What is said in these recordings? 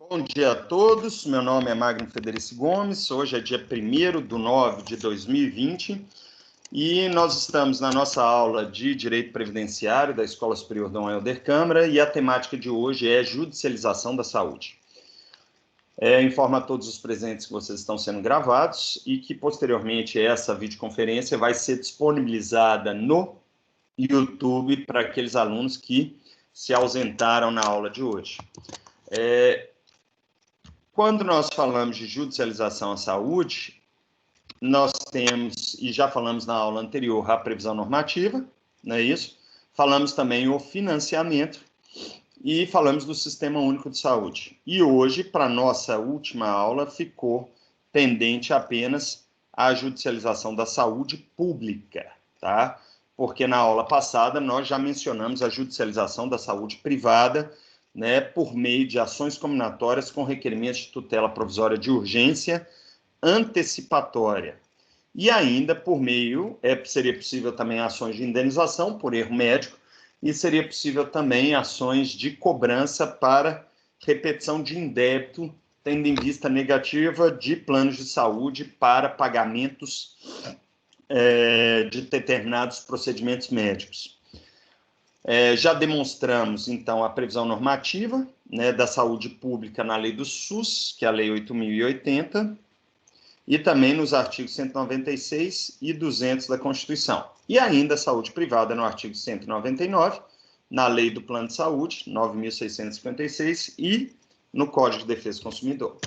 Bom dia a todos, meu nome é Magno Federici Gomes, hoje é dia 1º de 9 de 2020 e nós estamos na nossa aula de Direito Previdenciário da Escola Superior Dom Helder Câmara e a temática de hoje é judicialização da saúde. Informo a todos os presentes que vocês estão sendo gravados e que posteriormente essa videoconferência vai ser disponibilizada no YouTube para aqueles alunos que se ausentaram na aula de hoje. Quando nós falamos de judicialização à saúde, nós temos, e já falamos na aula anterior, a previsão normativa, não é isso? Falamos também o financiamento e falamos do Sistema Único de Saúde. E hoje, para a nossa última aula, ficou pendente apenas a judicialização da saúde pública, tá? Porque na aula passada nós já mencionamos a judicialização da saúde privada, né, por meio de ações combinatórias com requerimentos de tutela provisória de urgência antecipatória. E ainda por meio, seria possível também ações de indenização por erro médico e seria possível também ações de cobrança para repetição de indébito, tendo em vista negativa de planos de saúde para pagamentos de determinados procedimentos médicos. Já demonstramos, então, a previsão normativa, né, da saúde pública na lei do SUS, que é a Lei 8.080, e também nos artigos 196 e 200 da Constituição. E ainda a saúde privada no artigo 199, na Lei do Plano de Saúde, 9.656, e no Código de Defesa do Consumidor.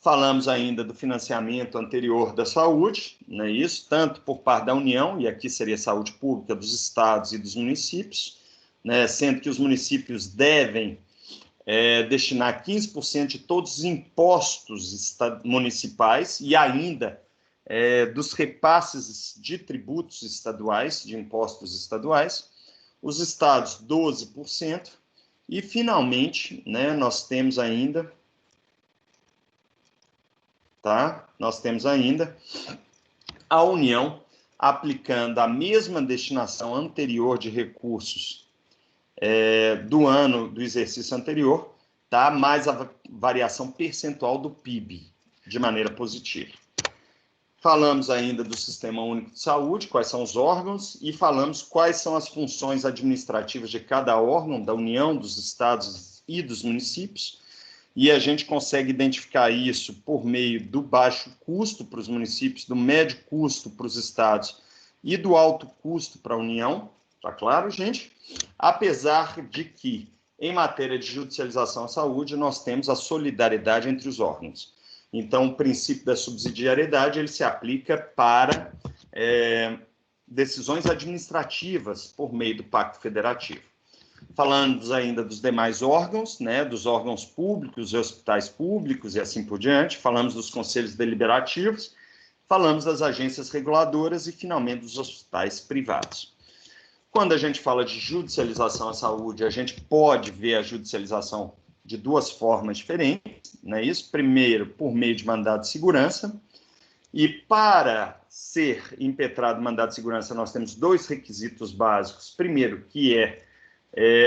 Falamos ainda do financiamento anterior da saúde, né, isso, tanto por parte da União, e aqui seria a saúde pública dos estados e dos municípios, né, sendo que os municípios devem destinar 15% de todos os impostos municipais e ainda dos repasses de tributos estaduais, de impostos estaduais, os estados 12%, e finalmente, né, nós temos ainda a União aplicando a mesma destinação anterior de recursos do ano do exercício anterior, tá? Mais a variação percentual do PIB, de maneira positiva. Falamos ainda do Sistema Único de Saúde, quais são os órgãos, e falamos quais são as funções administrativas de cada órgão, da União, dos estados e dos municípios, e a gente consegue identificar isso por meio do baixo custo para os municípios, do médio custo para os estados e do alto custo para a União, tá claro, gente? Apesar de que, em matéria de judicialização à saúde, nós temos a solidariedade entre os órgãos. Então, o princípio da subsidiariedade, ele se aplica para decisões administrativas por meio do Pacto Federativo. Falamos ainda dos demais órgãos, né, dos órgãos públicos e hospitais públicos e assim por diante, falamos dos conselhos deliberativos, falamos das agências reguladoras e, finalmente, dos hospitais privados. Quando a gente fala de judicialização à saúde, a gente pode ver a judicialização de duas formas diferentes, não é isso? Primeiro, por meio de mandado de segurança, e para ser impetrado mandado de segurança, nós temos dois requisitos básicos. Primeiro, que é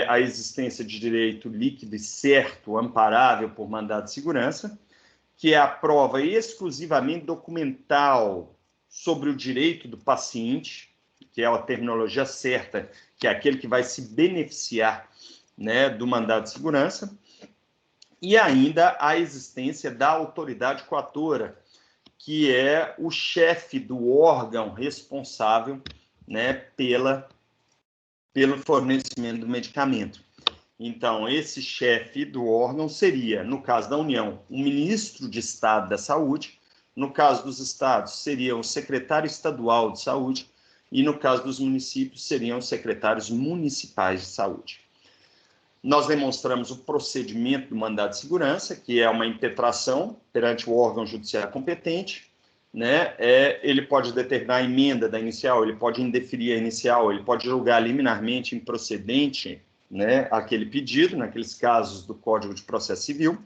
a existência de direito líquido e certo, amparável por mandado de segurança, que é a prova exclusivamente documental sobre o direito do paciente, que é a terminologia certa, que é aquele que vai se beneficiar, né, do mandado de segurança, e ainda a existência da autoridade coatora, que é o chefe do órgão responsável, né, pelo fornecimento do medicamento. Então, esse chefe do órgão seria, no caso da União, o ministro de Estado da Saúde, no caso dos estados, seria o secretário estadual de saúde, e no caso dos municípios, seriam os secretários municipais de saúde. Nós demonstramos o procedimento do mandado de segurança, que é uma impetração perante o órgão judiciário competente, né? Ele pode determinar a emenda da inicial, ele pode indeferir a inicial, ele pode julgar liminarmente improcedente, né, aquele pedido, naqueles casos do Código de Processo Civil,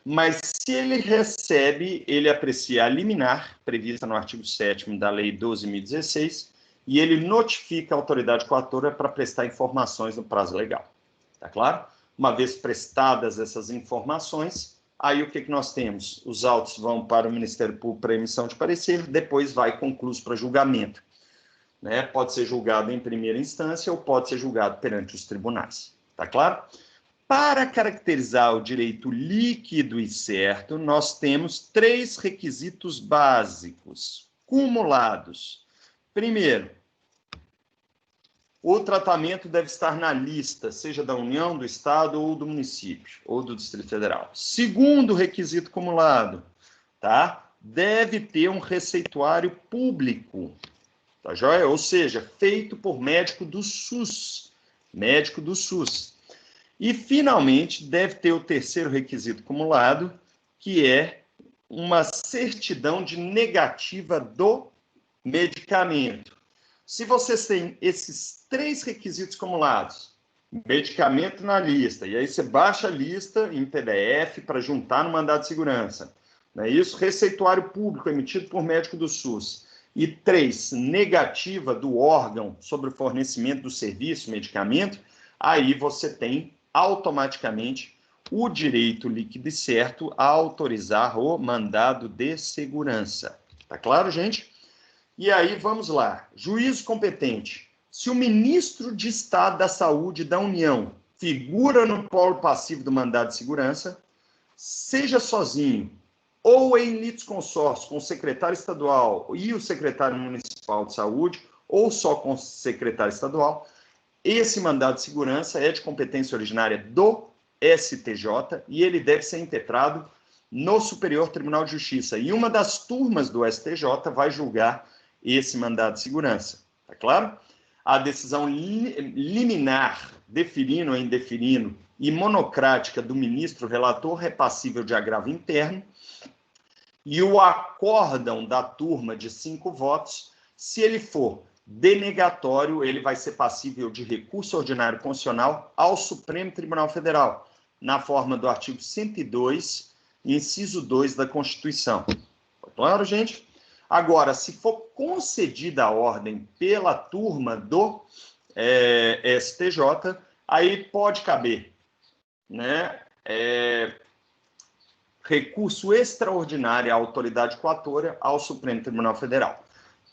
mas se ele recebe, ele aprecia a liminar, prevista no artigo 7º da Lei 12.016, e ele notifica a autoridade coatora para prestar informações no prazo legal. Tá claro? Uma vez prestadas essas informações, Aí o que nós temos? Os autos vão para o Ministério Público para emissão de parecer, depois vai concluído para julgamento. Né? Pode ser julgado em primeira instância ou pode ser julgado perante os tribunais. Tá claro? Para caracterizar o direito líquido e certo, nós temos 3 requisitos básicos, cumulados. Primeiro, o tratamento deve estar na lista, seja da União, do Estado ou do município, ou do Distrito Federal. Segundo requisito cumulado, tá? Deve ter um receituário público, tá joia? Ou seja, feito por médico do SUS. Médico do SUS. E, finalmente, deve ter o terceiro requisito cumulado, que é uma certidão de negativa do medicamento. Se vocês têm esses 3 requisitos cumulados, medicamento na lista, e aí você baixa a lista em PDF para juntar no mandado de segurança, não é isso? Receituário público emitido por médico do SUS, e 3, negativa do órgão sobre o fornecimento do serviço, medicamento, aí você tem automaticamente o direito líquido e certo a autorizar o mandado de segurança. Tá claro, gente? E aí, vamos lá. Juízo competente. Se o ministro de Estado da Saúde da União figura no polo passivo do mandado de segurança, seja sozinho ou em litisconsórcio com o secretário estadual e o secretário municipal de saúde, ou só com o secretário estadual, esse mandado de segurança é de competência originária do STJ e ele deve ser impetrado no Superior Tribunal de Justiça. E uma das turmas do STJ vai julgar esse mandado de segurança, tá claro? A decisão liminar, deferindo ou indeferindo, e monocrática do ministro relator é passível de agravo interno, e o acórdão da turma de 5 votos, se ele for denegatório, ele vai ser passível de recurso ordinário constitucional ao Supremo Tribunal Federal, na forma do artigo 102, inciso 2 da Constituição. Tá claro, gente? Agora, se for concedida a ordem pela turma do STJ, aí pode caber, né, recurso extraordinário à autoridade coatora ao Supremo Tribunal Federal.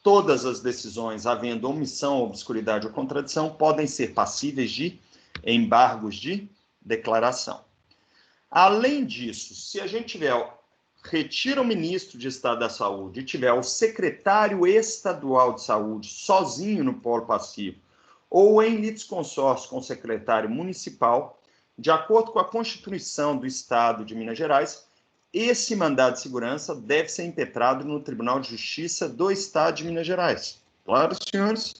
Todas as decisões, havendo omissão, obscuridade ou contradição, podem ser passíveis de embargos de declaração. Além disso, se a gente tiver retira o ministro de Estado da Saúde e tiver o secretário estadual de saúde sozinho no polo passivo ou em litisconsórcio com o secretário municipal, de acordo com a Constituição do Estado de Minas Gerais, esse mandado de segurança deve ser impetrado no Tribunal de Justiça do Estado de Minas Gerais. Claro, senhores?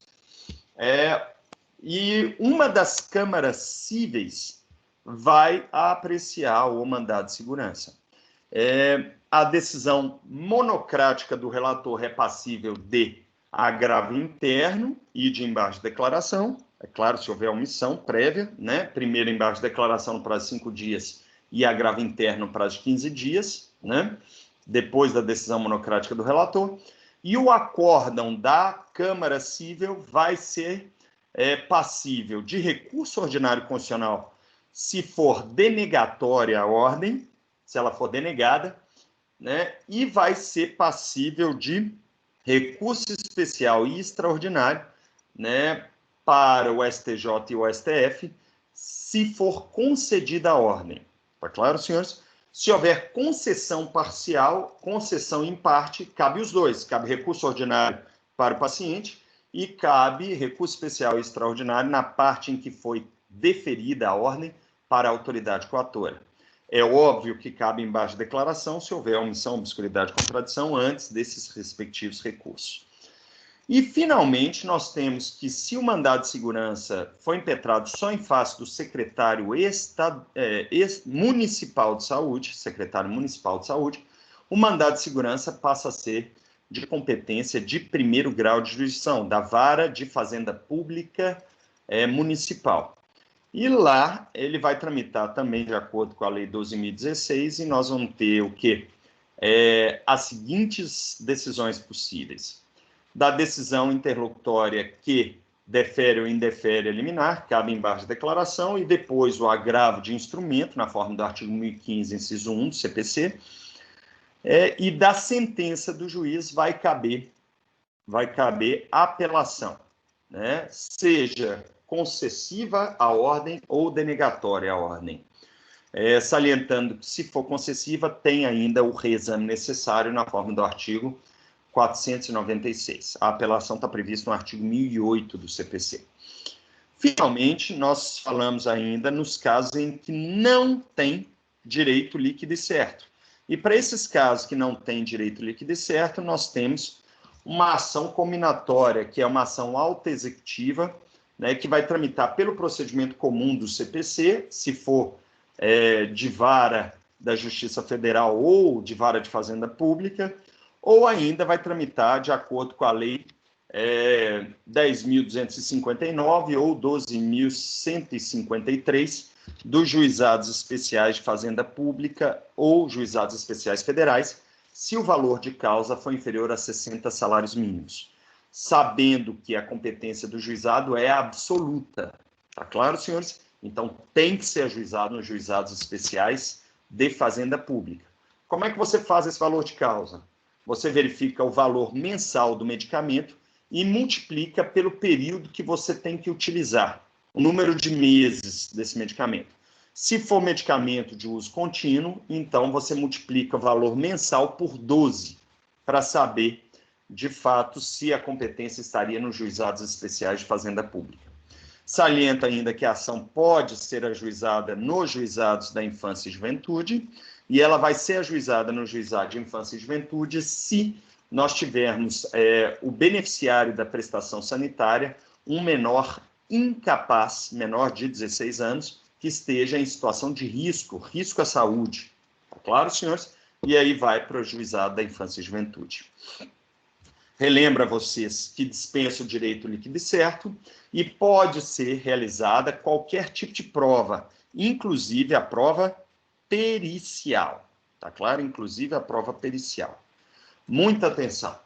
E uma das câmaras cíveis vai apreciar o mandado de segurança. A decisão monocrática do relator é passível de agravo interno e de embargo de declaração. É claro, se houver omissão prévia, né? Primeiro embargo de declaração no prazo de 5 dias e agravo interno no prazo de 15 dias, né? Depois da decisão monocrática do relator. E o acórdão da Câmara Cível vai ser passível de recurso ordinário constitucional se for denegatória a ordem, se ela for denegada, né? E vai ser passível de recurso especial e extraordinário, né, para o STJ e o STF, se for concedida a ordem. Tá claro, senhores? Se houver concessão parcial, concessão em parte, cabe os dois. Cabe recurso ordinário para o paciente e cabe recurso especial e extraordinário na parte em que foi deferida a ordem para a autoridade coatora. É óbvio que cabe embaixo de declaração se houver omissão, obscuridade ou contradição antes desses respectivos recursos. E, finalmente, nós temos que, se o mandado de segurança for impetrado só em face do secretário municipal de saúde, secretário municipal de saúde, o mandado de segurança passa a ser de competência de primeiro grau de jurisdição, da Vara de Fazenda Pública Municipal. E lá ele vai tramitar também de acordo com a Lei 12.016 e nós vamos ter o quê? As seguintes decisões possíveis. Da decisão interlocutória que defere ou indefere a liminar, cabe embargo de declaração, e depois o agravo de instrumento, na forma do artigo 1015, inciso 1 do CPC, e da sentença do juiz vai caber apelação, né? Seja concessiva à ordem ou denegatória à ordem. Salientando que, se for concessiva, tem ainda o reexame necessário na forma do artigo 496. A apelação está prevista no artigo 1008 do CPC. Finalmente, nós falamos ainda nos casos em que não tem direito líquido e certo. E para esses casos que não tem direito líquido e certo, nós temos uma ação combinatória, que é uma ação autoexecutiva, né, que vai tramitar pelo procedimento comum do CPC, se for de vara da Justiça Federal ou de vara de Fazenda Pública, ou ainda vai tramitar de acordo com a Lei 10.259 ou 12.153 dos Juizados Especiais de Fazenda Pública ou Juizados Especiais Federais, se o valor de causa for inferior a 60 salários mínimos, sabendo que a competência do juizado é absoluta. Tá claro, senhores? Então, tem que ser ajuizado nos Juizados Especiais de Fazenda Pública. Como é que você faz esse valor de causa? Você verifica o valor mensal do medicamento e multiplica pelo período que você tem que utilizar, o número de meses desse medicamento. Se for medicamento de uso contínuo, então você multiplica o valor mensal por 12, para saber, de fato, se a competência estaria nos Juizados Especiais de Fazenda Pública. Saliento ainda que a ação pode ser ajuizada nos Juizados da Infância e Juventude, e ela vai ser ajuizada no Juizado de Infância e Juventude se nós tivermos o beneficiário da prestação sanitária, um menor incapaz, menor de 16 anos, que esteja em situação de risco à saúde. Tá claro, senhores? E aí vai para o Juizado da Infância e Juventude. Relembro a vocês que dispensa o direito líquido e certo e pode ser realizada qualquer tipo de prova, inclusive a prova pericial. Tá claro? Inclusive a prova pericial. Muita atenção.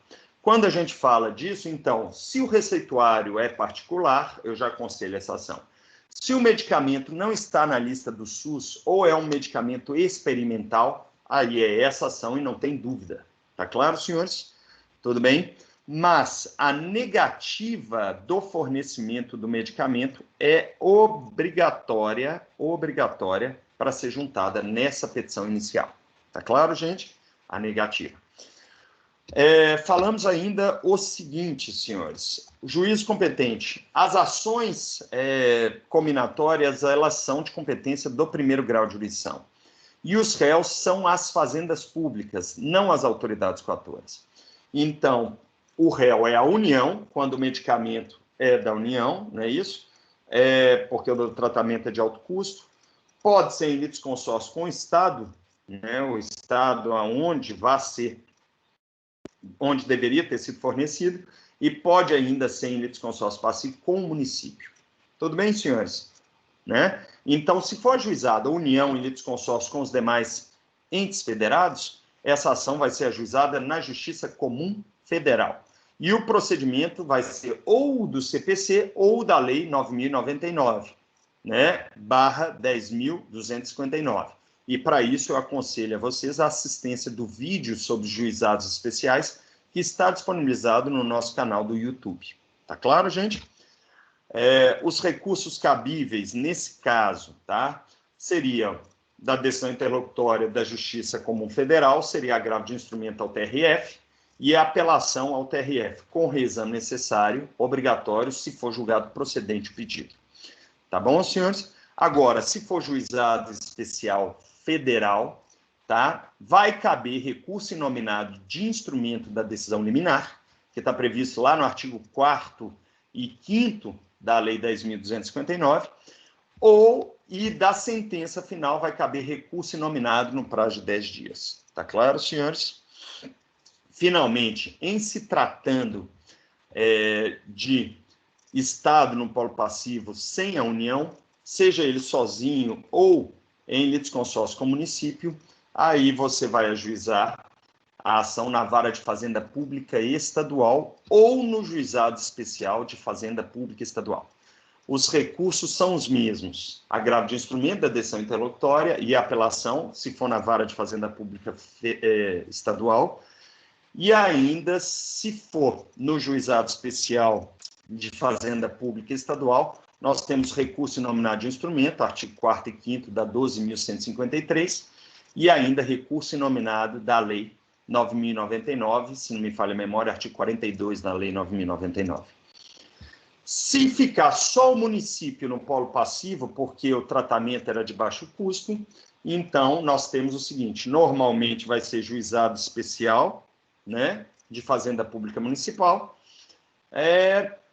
Quando a gente fala disso, então, se o receituário é particular, eu já aconselho essa ação. Se o medicamento não está na lista do SUS ou é um medicamento experimental, aí é essa ação e não tem dúvida. Tá claro, senhores? Tudo bem? Mas a negativa do fornecimento do medicamento é obrigatória para ser juntada nessa petição inicial. Tá claro, gente? A negativa. Falamos ainda o seguinte, senhores. O juiz competente. As ações combinatórias, elas são de competência do primeiro grau de jurisdição. E os réus são as fazendas públicas, não as autoridades coatoras. Então, o réu é a União, quando o medicamento é da União, não é isso? Porque o tratamento é de alto custo. Pode ser em litisconsórcio com o Estado, né? O Estado onde deveria ter sido fornecido, e pode ainda ser em litisconsórcio passivo com o município. Tudo bem, senhores? Né? Então, se for ajuizada a União em litisconsórcio com os demais entes federados, essa ação vai ser ajuizada na Justiça Comum Federal. E o procedimento vai ser ou do CPC ou da Lei 9.099, né? / 10.259. E para isso eu aconselho a vocês a assistência do vídeo sobre juizados especiais que está disponibilizado no nosso canal do YouTube. Tá claro, gente? Os recursos cabíveis nesse caso, tá? Seriam da decisão interlocutória da Justiça Comum Federal, seria agravo de instrumento ao TRF, e a apelação ao TRF, com o reexame necessário, obrigatório, se for julgado procedente o pedido. Tá bom, senhores? Agora, se for juizado especial federal, tá? Vai caber recurso inominado de instrumento da decisão liminar, que está previsto lá no artigo 4º e 5º da Lei 10.259, e da sentença final vai caber recurso inominado no prazo de 10 dias. Tá claro, senhores? Finalmente, em se tratando de Estado no polo passivo sem a União, seja ele sozinho ou em litisconsórcio com o município, aí você vai ajuizar a ação na vara de fazenda pública estadual ou no juizado especial de fazenda pública estadual. Os recursos são os mesmos: agravo de instrumento da decisão interlocutória e apelação, se for na vara de fazenda pública estadual, e ainda, se for no juizado especial de fazenda pública estadual, nós temos recurso inominado de instrumento, artigo 4º e 5º da 12.153, e ainda recurso inominado da lei 9.099, se não me falha a memória, artigo 42 da lei 9.099. Se ficar só o município no polo passivo, porque o tratamento era de baixo custo, então nós temos o seguinte: normalmente vai ser juizado especial, né, de fazenda pública municipal,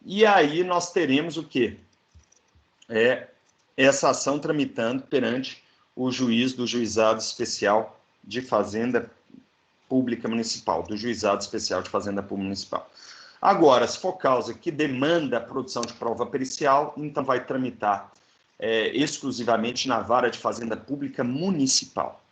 e aí nós teremos o quê? Essa ação tramitando perante o juiz do juizado especial de fazenda pública municipal, do juizado especial de fazenda pública municipal. Agora, se for causa que demanda a produção de prova pericial, então vai tramitar exclusivamente na vara de fazenda pública municipal.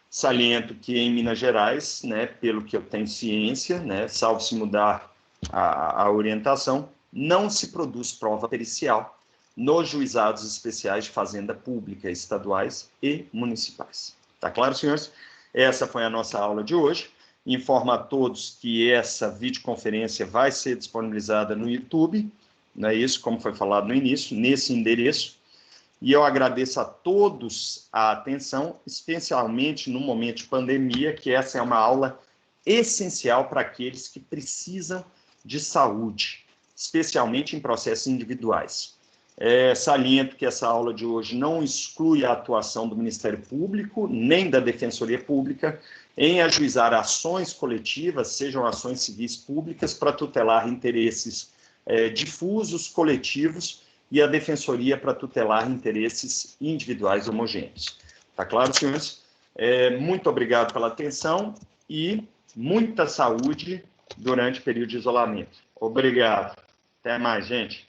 Saliento que em Minas Gerais, né, pelo que eu tenho ciência, né, salvo se mudar a orientação, não se produz prova pericial nos juizados especiais de fazenda pública estaduais e municipais. Tá claro, senhores? Essa foi a nossa aula de hoje. Informo a todos que essa videoconferência vai ser disponibilizada no YouTube, não é isso, como foi falado no início, nesse endereço. E eu agradeço a todos a atenção, especialmente no momento de pandemia, que essa é uma aula essencial para aqueles que precisam de saúde, especialmente em processos individuais. Saliento que essa aula de hoje não exclui a atuação do Ministério Público, nem da Defensoria Pública, em ajuizar ações coletivas, sejam ações civis públicas, para tutelar interesses difusos, coletivos, e a Defensoria para tutelar interesses individuais homogêneos. Tá claro, senhores? Muito obrigado pela atenção e muita saúde durante o período de isolamento. Obrigado. Até mais, gente.